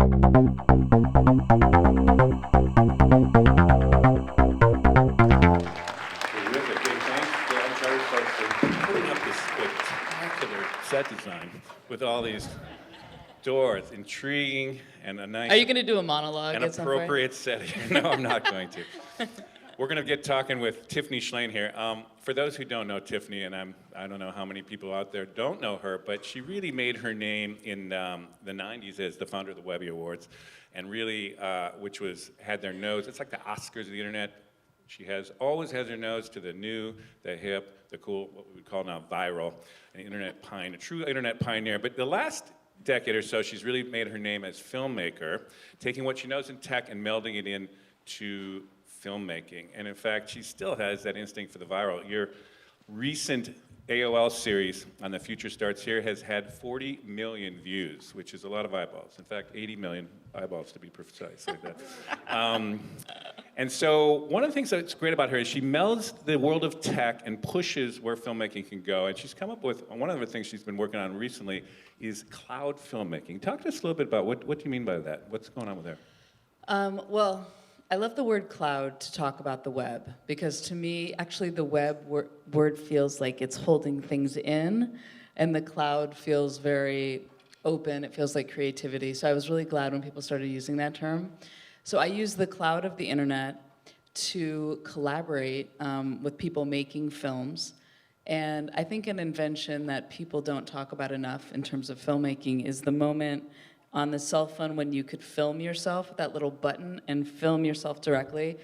Putting up this spectacular set design with all these doors, intriguing and a nice. Are you going to do a monologue? An appropriate setting. No, I'm not going to. We're going to get talking with Tiffany Shlain here. For those who don't know Tiffany, and I don't know how many people out there don't know her, but she really made her name in the 90s as the founder of the Webby Awards, and really, which had their nose. It's like the Oscars of the internet. She always has her nose to the new, the hip, the cool, what we would call now viral, a true internet pioneer. But the last decade or so, she's really made her name as filmmaker, taking what she knows in tech and melding it into filmmaking. And in fact, she still has that instinct for the viral. Your recent AOL series on The Future Starts Here has had 40 million views, which is a lot of eyeballs. In fact, 80 million eyeballs to be precise. Like that. And so one of the things that's great about her is she melds the world of tech and pushes where filmmaking can go. And she's come up with, one of the things she's been working on recently is cloud filmmaking. Talk to us a little bit about what do you mean by that? What's going on with there? Well, I love the word cloud to talk about the web, because to me, actually the web word feels like it's holding things in, and the cloud feels very open. It feels like creativity. So I was really glad when people started using that term. So I use the cloud of the internet to collaborate with people making films. And I think an invention that people don't talk about enough in terms of filmmaking is the moment on the cell phone when you could film yourself with that little button and film yourself directly.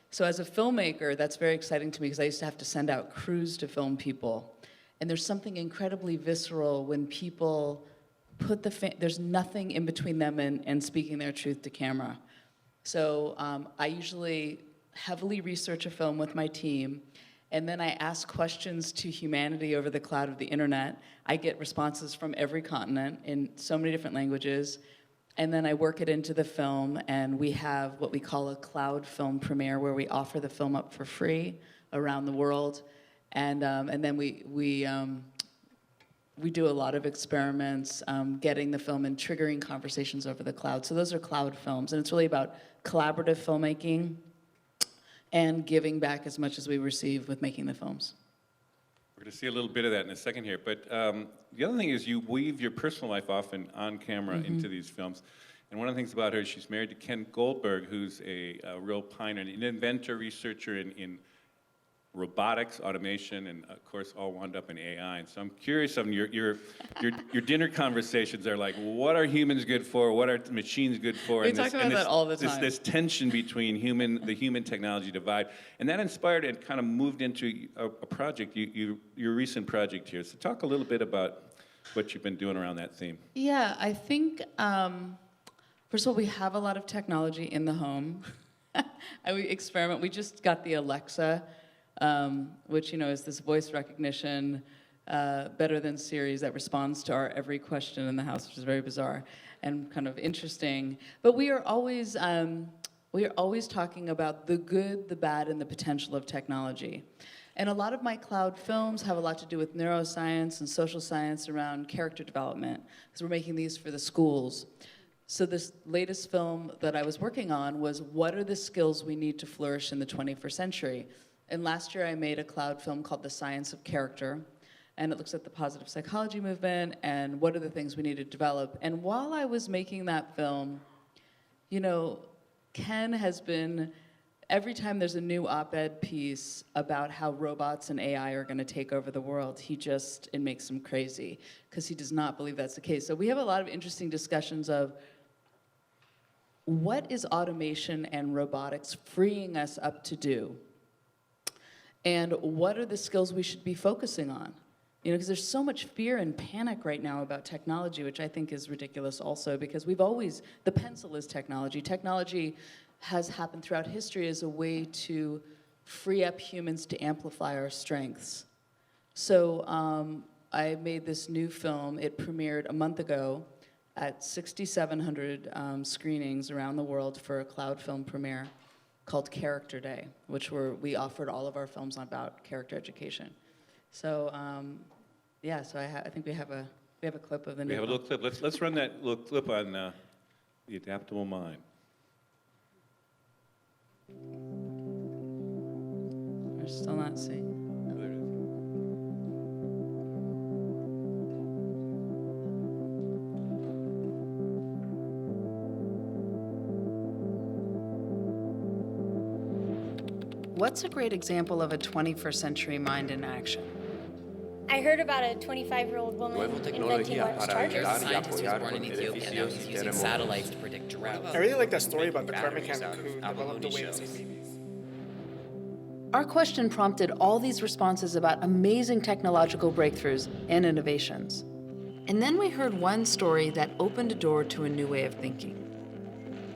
So as a filmmaker, that's very exciting to me, because I used to have to send out crews to film people. And there's something incredibly visceral when people put there's nothing in between them and speaking their truth to camera. So I usually heavily research a film with my team, and then I ask questions to humanity over the cloud of the internet. I get responses from every continent in so many different languages, and then I work it into the film, and we have what we call a cloud film premiere, where we offer the film up for free around the world, and then we do a lot of experiments, getting the film and triggering conversations over the cloud. So those are cloud films, and it's really about collaborative filmmaking and giving back as much as we receive with making the films. We're going to see a little bit of that in a second here, but the other thing is you weave your personal life often on camera into these films. And one of the things about her is she's married to Ken Goldberg, who's a real pioneer, an inventor, researcher in robotics, automation, and of course all wound up in AI. And so I'm curious, your dinner conversations are like, what are humans good for? What are machines good for? We talk about that all the time. This tension between the human technology divide. And that inspired and kind of moved into a project, your recent project here. So talk a little bit about what you've been doing around that theme. Yeah, I think, first of all, we have a lot of technology in the home. We experiment. We just got the Alexa, which is this voice recognition, better than Siri, that responds to our every question in the house, which is very bizarre and kind of interesting. But we are always talking about the good, the bad, and the potential of technology. And a lot of my cloud films have a lot to do with neuroscience and social science around character development, because we're making these for the schools. So this latest film that I was working on was, what are the skills we need to flourish in the 21st century? And last year I made a cloud film called The Science of Character, and it looks at the positive psychology movement and what are the things we need to develop. And while I was making that film, Ken has been, every time there's a new op-ed piece about how robots and AI are going to take over the world, it makes him crazy, because he does not believe that's the case. So we have a lot of interesting discussions of, what is automation and robotics freeing us up to do? And what are the skills we should be focusing on? Because there's so much fear and panic right now about technology, which I think is ridiculous also, because the pencil is technology. Technology has happened throughout history as a way to free up humans to amplify our strengths. So I made this new film. It premiered a month ago at 6,700 screenings around the world for a cloud film premiere called Character Day, which we offered all of our films about character education. So so I think we have a clip of the new film. We have a little clip. Let's run that little clip on The adaptable mind. We're still not seeing. What's a great example of a 21st century mind in action? I heard about a 25-year-old woman inventing wireless chargers. There's a scientist who was born in Ethiopia now he's using satellites to predict drought. I really like that story about the car mechanic who developed the way to see babies. Our question prompted all these responses about amazing technological breakthroughs and innovations. And then we heard one story that opened a door to a new way of thinking.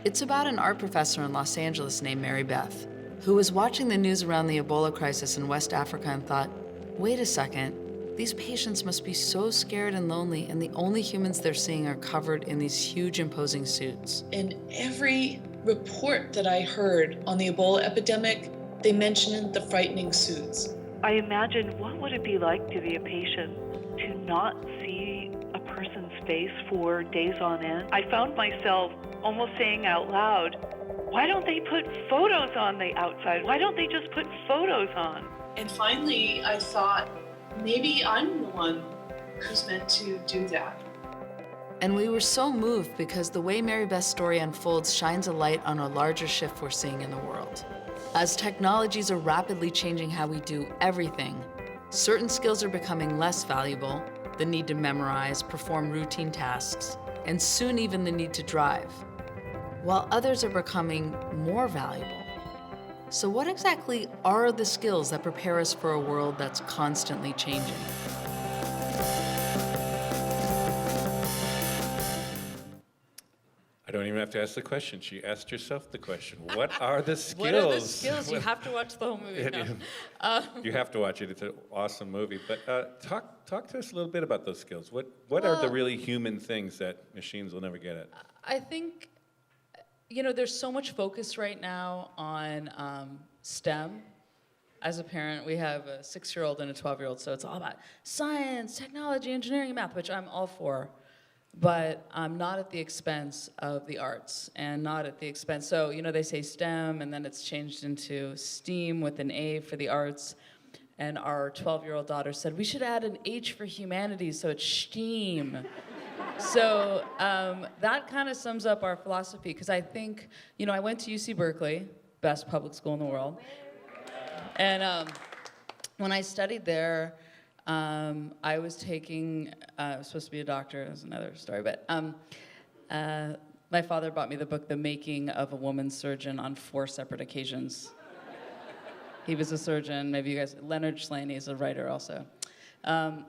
It's about an art professor in Los Angeles named Mary Beth, who was watching the news around the Ebola crisis in West Africa and thought, wait a second, these patients must be so scared and lonely, and the only humans they're seeing are covered in these huge imposing suits. In every report that I heard on the Ebola epidemic, they mentioned the frightening suits. I imagine what would it be like to be a patient to not see a person's face for days on end. I found myself almost saying out loud, why don't they put photos on the outside? Why don't they just put photos on? And finally, I thought, maybe I'm the one who's meant to do that. And we were so moved because the way Mary Beth's story unfolds shines a light on a larger shift we're seeing in the world. As technologies are rapidly changing how we do everything, certain skills are becoming less valuable, the need to memorize, perform routine tasks, and soon even the need to drive, while others are becoming more valuable. So what exactly are the skills that prepare us for a world that's constantly changing? I don't even have to ask the question. She asked herself the question. What are the skills? What are the skills? You have to watch the whole movie. No. You have to watch it. It's an awesome movie. But talk to us a little bit about those skills. What are the really human things that machines will never get at? I think, there's so much focus right now on STEM. As a parent, we have a 6-year-old and a 12-year-old, so it's all about science, technology, engineering, and math, which I'm all for, but not at the expense of the arts, and not at the expense. So, they say STEM, and then it's changed into STEAM with an A for the arts, and our 12-year-old daughter said, we should add an H for humanities, so it's STEAM. So that kind of sums up our philosophy, because I think, I went to UC Berkeley, best public school in the world. And when I studied there, I was supposed to be a doctor, that's another story, but my father bought me the book, The Making of a Woman Surgeon, on 4 separate occasions. He was a surgeon, maybe you guys, Leonard Shlain, he's a writer also.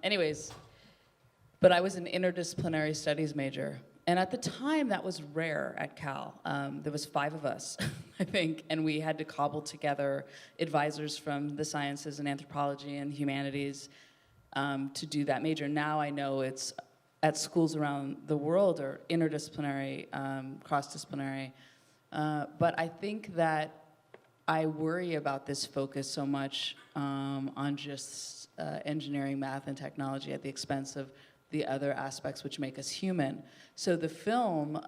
Anyways, but I was an interdisciplinary studies major. And at the time, that was rare at Cal. There was 5 of us, I think, and we had to cobble together advisors from the sciences and anthropology and humanities to do that major. Now I know it's at schools around the world are interdisciplinary, cross-disciplinary. But I think that I worry about this focus so much on just engineering, math, and technology at the expense of the other aspects which make us human. So the film,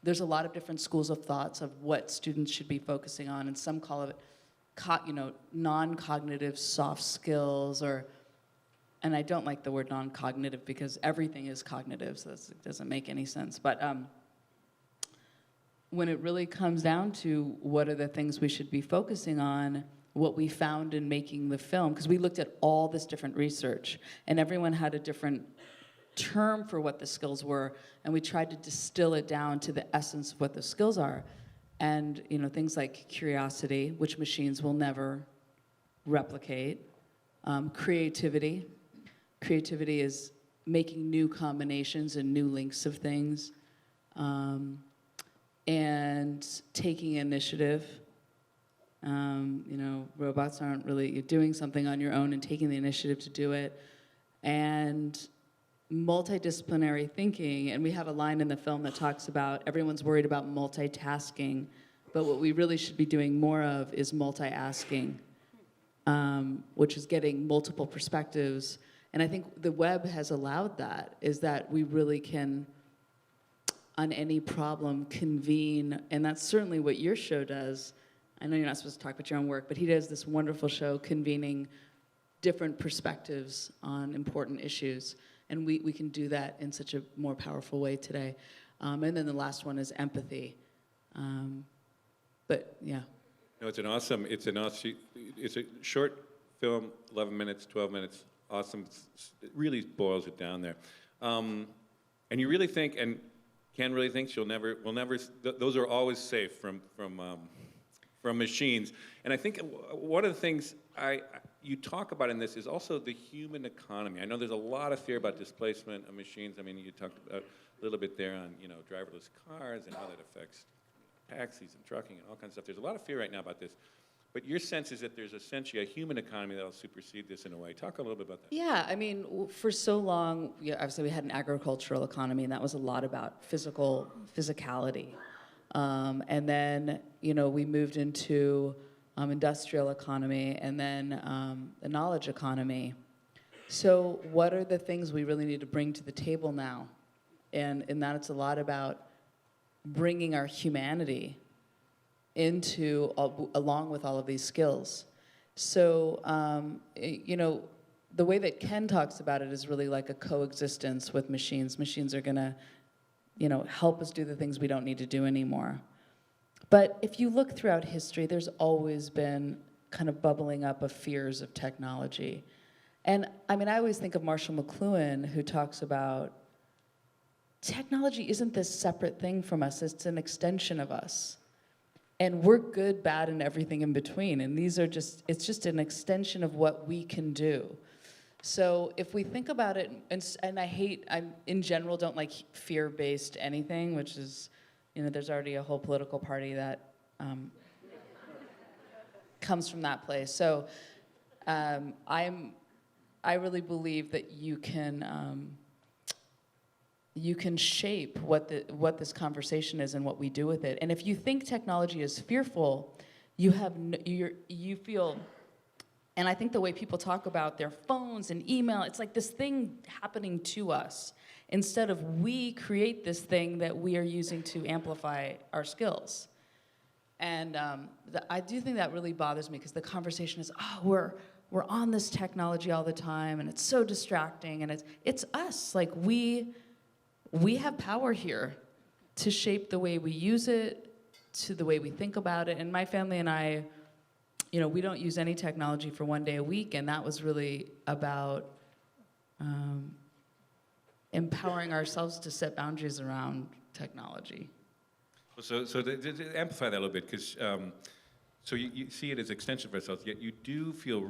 there's a lot of different schools of thoughts of what students should be focusing on, and some call it, non-cognitive soft skills, and I don't like the word non-cognitive because everything is cognitive, so it doesn't make any sense. But when it really comes down to what are the things we should be focusing on, what we found in making the film, because we looked at all this different research, and everyone had a different term for what the skills were, and we tried to distill it down to the essence of what the skills are. And things like curiosity, which machines will never replicate. Creativity. Creativity is making new combinations and new links of things. And taking initiative. Robots aren't really, you're doing something on your own and taking the initiative to do it. And multidisciplinary thinking, and we have a line in the film that talks about everyone's worried about multitasking, but what we really should be doing more of is multi-asking, which is getting multiple perspectives. And I think the web has allowed that, is that we really can on any problem, convene, and that's certainly what your show does. I know you're not supposed to talk about your own work, but he does this wonderful show convening different perspectives on important issues, and we can do that in such a more powerful way today. And then the last one is empathy. But yeah. No, it's a short film, 11 minutes, 12 minutes, awesome. It really boils it down there. And you really think, and Ken really thinks we'll never, those are always safe from machines. And I think one of the things you talk about in this is also the human economy. I know there's a lot of fear about displacement of machines. I mean, you talked about a little bit there on, driverless cars and how that affects taxis and trucking and all kinds of stuff. There's a lot of fear right now about this. But your sense is that there's essentially a human economy that'll supersede this in a way. Talk a little bit about that. Yeah, I mean, for so long, obviously we had an agricultural economy, and that was a lot about physicality. And then, we moved into industrial economy, and then the knowledge economy. So what are the things we really need to bring to the table now? And in that it's a lot about bringing our humanity into, along with all of these skills. So, the way that Ken talks about it is really like a coexistence with machines. Machines are gonna, help us do the things we don't need to do anymore. But if you look throughout history, there's always been kind of bubbling up of fears of technology. And I mean, I always think of Marshall McLuhan, who talks about technology isn't this separate thing from us, it's an extension of us. And we're good, bad, and everything in between. And it's just an extension of what we can do. So if we think about it, and I in general don't like fear-based anything, which is, there's already a whole political party that comes from that place. So I really believe that you can shape what this conversation is and what we do with it. And if you think technology is fearful, you feel, and I think the way people talk about their phones and email, it's like this thing happening to us instead of we create this thing that we are using to amplify our skills. And I do think that really bothers me because the conversation is, we're on this technology all the time and it's so distracting, and it's us, like we have power here to shape the way we use it, to the way we think about it. And my family and I, we don't use any technology for one day a week, and that was really about empowering ourselves to set boundaries around technology. So to amplify that a little bit, because so you see it as extension of ourselves, yet you do feel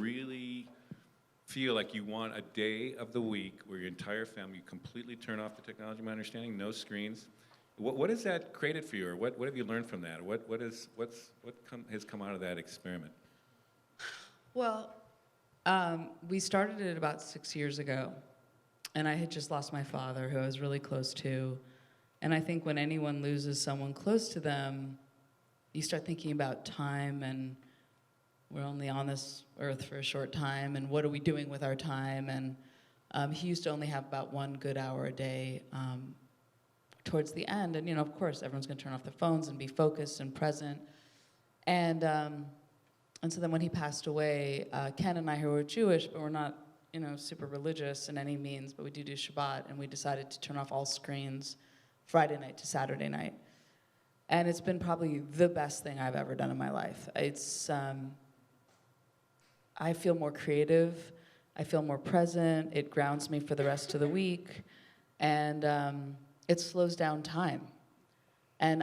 like you want a day of the week where your entire family, you completely turn off the technology, my understanding, no screens. What has that created for you, or what have you learned from that? What has come out of that experiment? Well, we started it about 6 years ago, and I had just lost my father, who I was really close to. And I think when anyone loses someone close to them, you start thinking about time, and we're only on this earth for a short time, and what are we doing with our time? And he used to only have about 1 good hour a day towards the end. And, of course, everyone's going to turn off their phones and be focused and present. And so then when he passed away, Ken and I, who were Jewish, but we're not, super religious in any means, but we do Shabbat, and we decided to turn off all screens Friday night to Saturday night. And it's been probably the best thing I've ever done in my life. It's, I feel more creative, I feel more present, it grounds me for the rest of the week, and it slows down time. And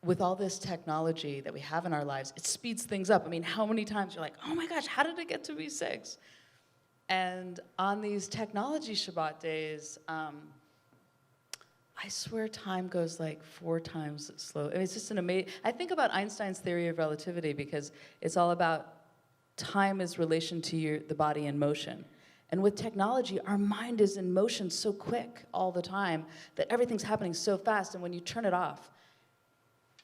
with all this technology that we have in our lives, it speeds things up. I mean, how many times you're like, oh my gosh, how did it get to be 6? And on these technology Shabbat days, I swear time goes like 4 times slow. I mean, it's just an amazing, I think about Einstein's theory of relativity because it's all about time is relation to the body in motion. And with technology, our mind is in motion so quick all the time that everything's happening so fast, and when you turn it off,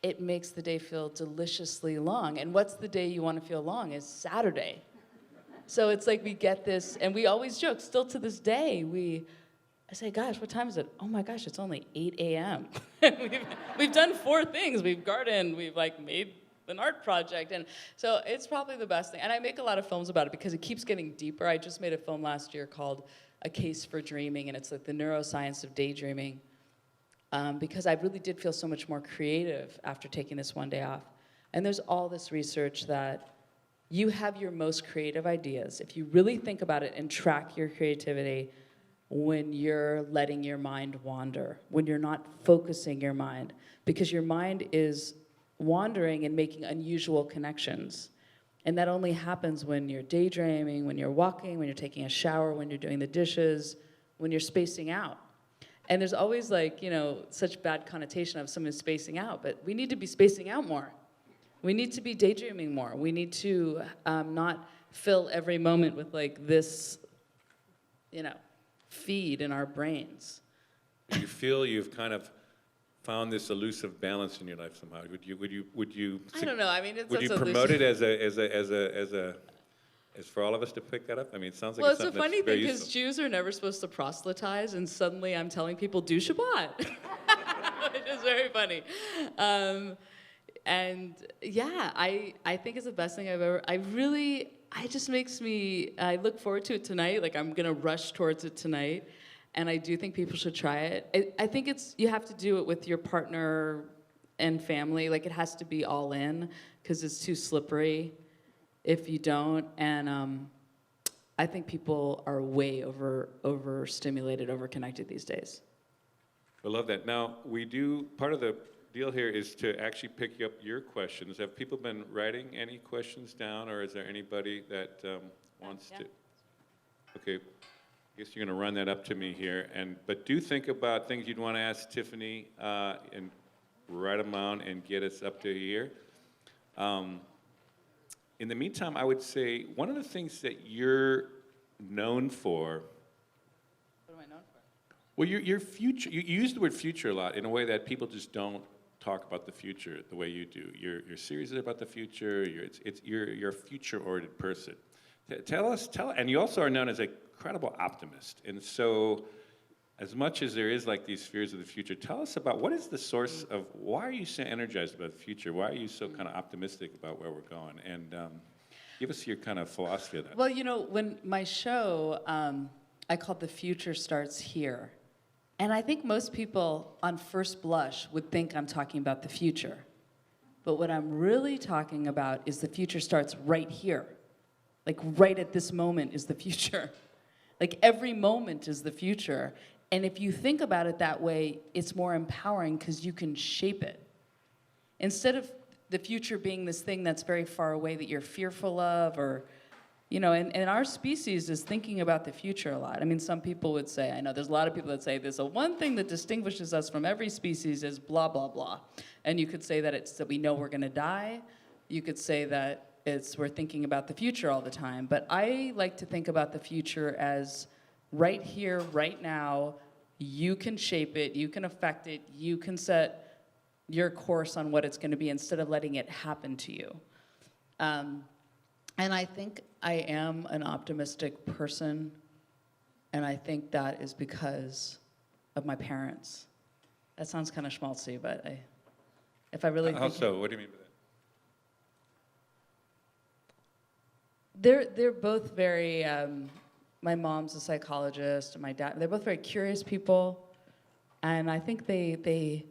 it makes the day feel deliciously long. And what's the day you want to feel long is Saturday. So it's like we get this, and we always joke, still to this day, we I say, gosh, what time is it? Oh my gosh, it's only 8 a.m. we've done 4 things. We've gardened, we've like made an art project. And so it's probably the best thing. And I make a lot of films about it because it keeps getting deeper. I just made a film last year called A Case for Dreaming, and it's like the neuroscience of daydreaming. Because I really did feel so much more creative after taking this one day off. And there's all this research that you have your most creative ideas, if you really think about it and track your creativity, when you're letting your mind wander, when you're not focusing your mind, because your mind is wandering and making unusual connections. And that only happens when you're daydreaming, when you're walking, when you're taking a shower, when you're doing the dishes, when you're spacing out. And there's always like, you know, such bad connotation of someone spacing out, but we need to be spacing out more. We need to be daydreaming more. We need to not fill every moment with like this, you know, feed in our brains. Do you feel you've kind of found this elusive balance in your life somehow? Would you? I don't know. I mean, it's would you promote it as for all of us to pick that up? I mean, it sounds like well, it's it's a something funny that's very thing because useful. Jews are never supposed to proselytize, and suddenly I'm telling people do Shabbat, which is very funny. And yeah, I think it's the best thing I've ever. It just makes me. I look forward to it tonight. Like I'm gonna rush towards it tonight, and I do think people should try it. I think you have to do it with your partner and family. Like it has to be all in because it's too slippery if you don't. And I think people are way overstimulated, overconnected these days. I love that. Now, part of the deal here is to actually pick up your questions. Have people been writing any questions down, or is there anybody that wants to? Okay, I guess you're going to run that up to me here. But do think about things you'd want to ask Tiffany and write them down and get us up to here. In the meantime, I would say one of the things that you're known for. What am I known for? Well, your future. You use the word future a lot in a way that people just don't talk about the future the way you do. You're serious about the future. You're a future-oriented person. And you also are known as a credible optimist. And so, as much as there is like these fears of the future, tell us about what is the source of why are you so energized about the future? Why are you so kind of optimistic about where we're going? And give us your kind of philosophy of that. Well, you know, when my show, I called The Future Starts Here. And I think most people on first blush would think I'm talking about the future. But what I'm really talking about is the future starts right here. Like right at this moment is the future. Like every moment is the future. And if you think about it that way, it's more empowering because you can shape it. Instead of the future being this thing that's very far away that you're fearful of, or, you know, and our species is thinking about the future a lot. I mean, some people would say, I know there's a lot of people that say this, one thing that distinguishes us from every species is blah, blah, blah. And you could say that it's that we know we're gonna die. You could say that we're thinking about the future all the time. But I like to think about the future as right here, right now. You can shape it, you can affect it, you can set your course on what it's gonna be instead of letting it happen to you. And I think I am an optimistic person, and I think that is because of my parents. That sounds kind of schmaltzy, but if I really How so? What do you mean by that? They're both very, my mom's a psychologist, and my dad, they're both very curious people, and I think they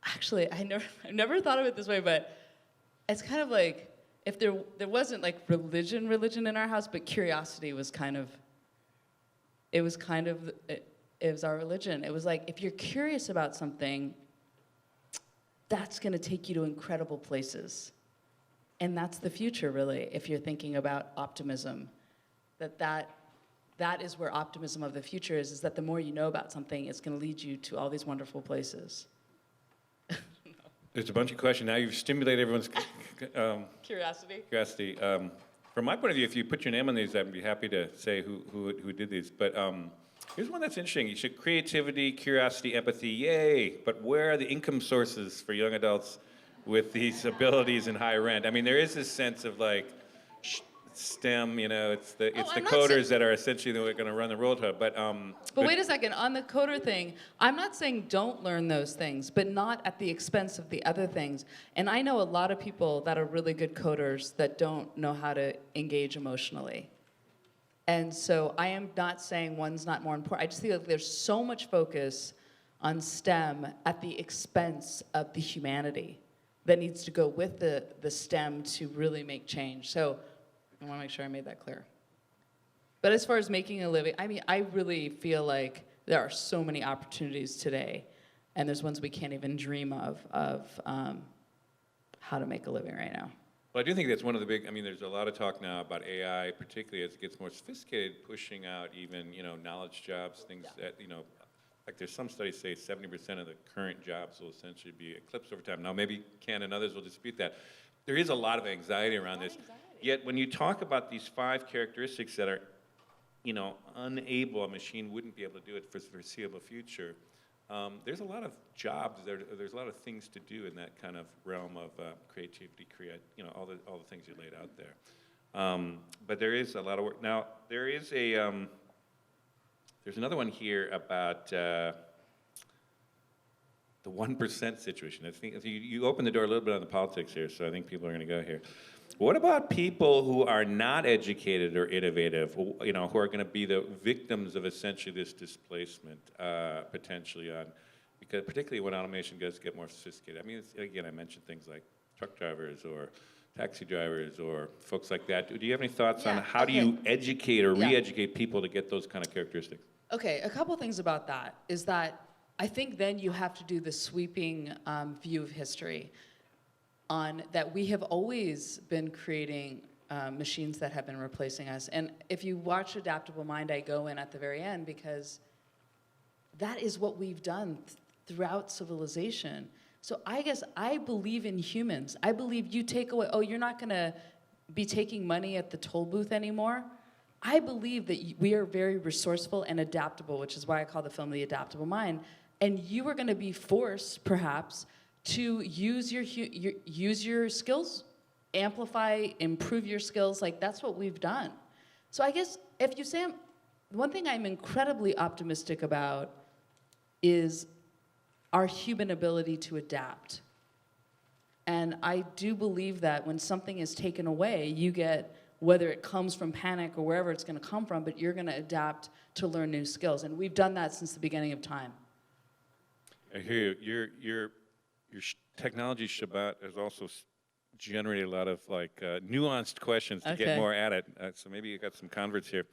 actually, I never thought of it this way, but it's kind of like, if there wasn't like religion in our house, but curiosity was kind of, it was our religion. It was like, if you're curious about something, that's gonna take you to incredible places. And that's the future, really, if you're thinking about optimism. That is where optimism of the future is that the more you know about something, it's gonna lead you to all these wonderful places. There's a bunch of questions. Now you've stimulated everyone's Curiosity. From my point of view, if you put your name on these, I'd be happy to say who did these. But here's one that's interesting. You said creativity, curiosity, empathy, yay. But where are the income sources for young adults with these abilities in high rent? I mean, there is this sense of like, STEM, it's the I'm not coders that are essentially going to run the world. But wait a second, on the coder thing, I'm not saying don't learn those things, but not at the expense of the other things. And I know a lot of people that are really good coders that don't know how to engage emotionally. And so I am not saying one's not more important. I just feel like there's so much focus on STEM at the expense of the humanity that needs to go with the STEM to really make change. So I want to make sure I made that clear. But as far as making a living, I mean, I really feel like there are so many opportunities today, and there's ones we can't even dream of how to make a living right now. Well, I do think that's one of the big, there's a lot of talk now about AI, particularly as it gets more sophisticated, pushing out even, knowledge jobs, things that, like there's some studies say 70% of the current jobs will essentially be eclipsed over time. Now, maybe Ken and others will dispute that. There is a lot of anxiety around this. Yet when you talk about these 5 characteristics that are, unable, a machine wouldn't be able to do it for the foreseeable future, there's a lot of jobs, there's a lot of things to do in that kind of realm of creativity, all the things you laid out there. But there is a lot of work. Now, there is there's another one here about the 1% situation. I think you opened the door a little bit on the politics here, so I think people are going to go here. What about people who are not educated or innovative, who are going to be the victims of essentially this displacement, potentially because particularly when automation does get more sophisticated. I mentioned things like truck drivers or taxi drivers or folks like that. Do you have any thoughts on how do you educate or re-educate people to get those kind of characteristics? Okay, a couple things about that is that I think then you have to do the sweeping view of history on that we have always been creating machines that have been replacing us. And if you watch Adaptable Mind, I go in at the very end because that is what we've done throughout civilization. So I guess I believe in humans. I believe you take away, you're not gonna be taking money at the toll booth anymore. I believe that we are very resourceful and adaptable, which is why I call the film The Adaptable Mind. And you are gonna be forced, perhaps, to use your skills, amplify, improve your skills. Like, that's what we've done. So I guess if you say, one thing I'm incredibly optimistic about is our human ability to adapt. And I do believe that when something is taken away, you get, whether it comes from panic or wherever it's gonna come from, but you're gonna adapt to learn new skills. And we've done that since the beginning of time. I hear you. Your technology, Shabbat, has also generated a lot of nuanced questions to get more at it. So maybe you got some converts here.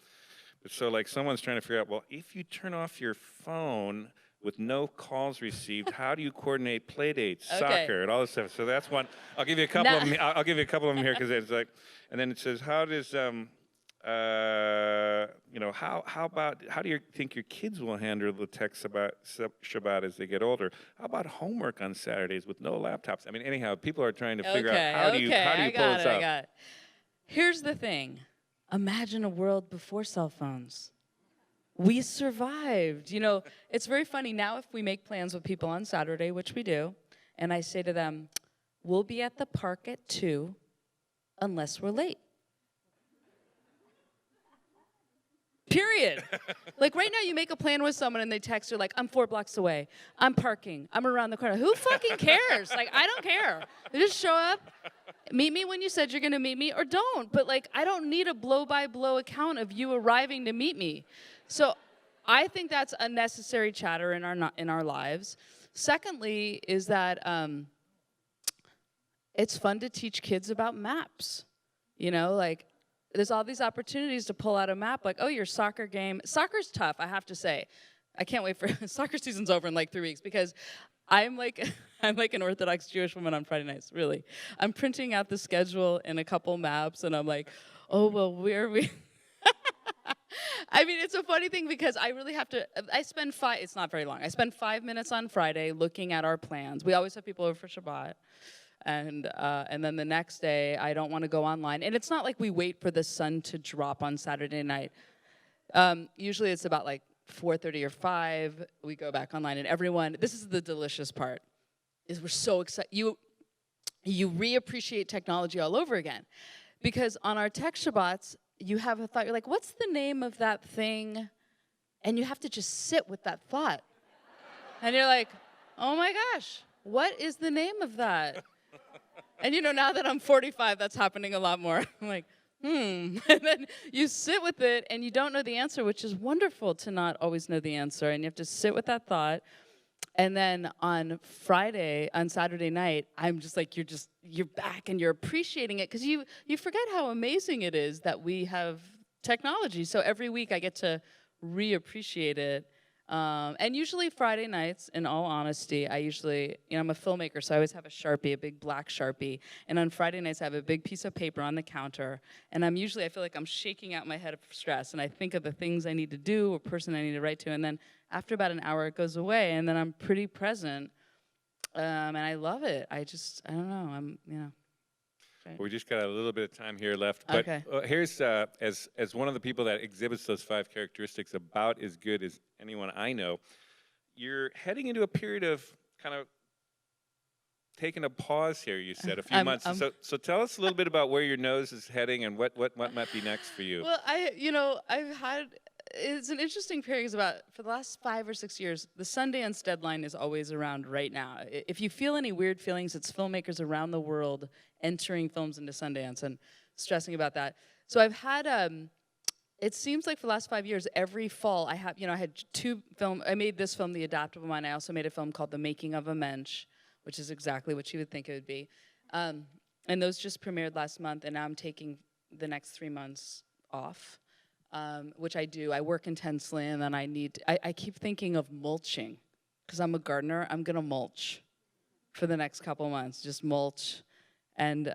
But so someone's trying to figure out, well, if you turn off your phone with no calls received, how do you coordinate play dates, soccer, and all this stuff? So that's one. I'll give you a couple of them. I'll give you a couple of them here because it's and then it says, how does how do you think your kids will handle the texts about Shabbat as they get older? How about homework on Saturdays with no laptops? Anyhow, people are trying to figure out how do you pull this up? Here's the thing. Imagine a world before cell phones. We survived. It's very funny. Now if we make plans with people on Saturday, which we do, and I say to them, we'll be at the park at 2 unless we're late. Period. Right now you make a plan with someone and they text you I'm 4 blocks away. I'm parking. I'm around the corner. Who fucking cares? I don't care. Just show up. Meet me when you said you're going to meet me or don't. But I don't need a blow-by-blow account of you arriving to meet me. So I think that's unnecessary chatter in our lives. Secondly is that it's fun to teach kids about maps. There's all these opportunities to pull out a map, your soccer game. Soccer's tough, I have to say. I can't wait for soccer season's over in 3 weeks because I'm like an Orthodox Jewish woman on Friday nights, really. I'm printing out the schedule in a couple maps and I'm where are we? It's a funny thing because I really have to, it's not very long. I spend 5 minutes on Friday looking at our plans. We always have people over for Shabbat. And then the next day, I don't want to go online. And it's not like we wait for the sun to drop on Saturday night. Usually it's about 4:30 or 5. We go back online, and everyone, this is the delicious part, is we're so excited. You reappreciate technology all over again. Because on our tech Shabbats, you have a thought, you're like, what's the name of that thing? And you have to just sit with that thought. And you're like, oh my gosh, what is the name of that? And now that I'm 45, that's happening a lot more. I'm like, And then you sit with it and you don't know the answer, which is wonderful to not always know the answer. And you have to sit with that thought. And then on Saturday night, I'm just like, you're back and you're appreciating it because you forget how amazing it is that we have technology. So every week I get to reappreciate it. And usually Friday nights, in all honesty, I'm a filmmaker, so I always have a Sharpie, a big black Sharpie. And on Friday nights, I have a big piece of paper on the counter. And I feel like I'm shaking out my head of stress. And I think of the things I need to do, or person I need to write to. And then after about an hour, it goes away. And then I'm pretty present. And I love it. I don't know. We just got a little bit of time here left, but Okay. Here's as one of the people that exhibits those 5 characteristics about as good as anyone I know, you're heading into a period of kind of taking a pause here. You said a few months. So tell us a little bit about where your nose is heading and what might be next for you. Well, it's an interesting period because for the last 5 or 6 years, the Sundance deadline is always around right now. If you feel any weird feelings, it's filmmakers around the world entering films into Sundance and stressing about that. So I've had, it seems like for the last 5 years, every fall I had 2 films. I made this film, The Adaptable Mind. I also made a film called The Making of a Mensch, which is exactly what you would think it would be. And those just premiered last month, and now I'm taking the next 3 months off. Which I do. I work intensely, and then I keep thinking of mulching. Because I'm a gardener, I'm going to mulch for the next couple months. Just mulch and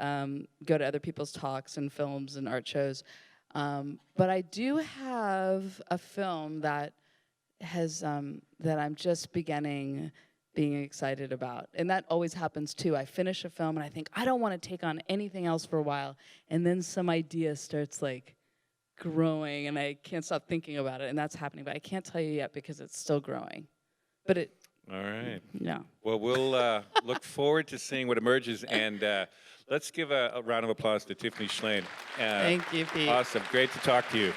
go to other people's talks and films and art shows. But I do have a film that that I'm just being excited about. And that always happens, too. I finish a film, and I think, I don't want to take on anything else for a while. And then some idea starts, growing, and I can't stop thinking about it, and that's happening, but I can't tell you yet because it's still growing. But All right. Yeah. Well, we'll look forward to seeing what emerges, and let's give a round of applause to Tiffany Shlain. Thank you, Pete. Awesome. Great to talk to you.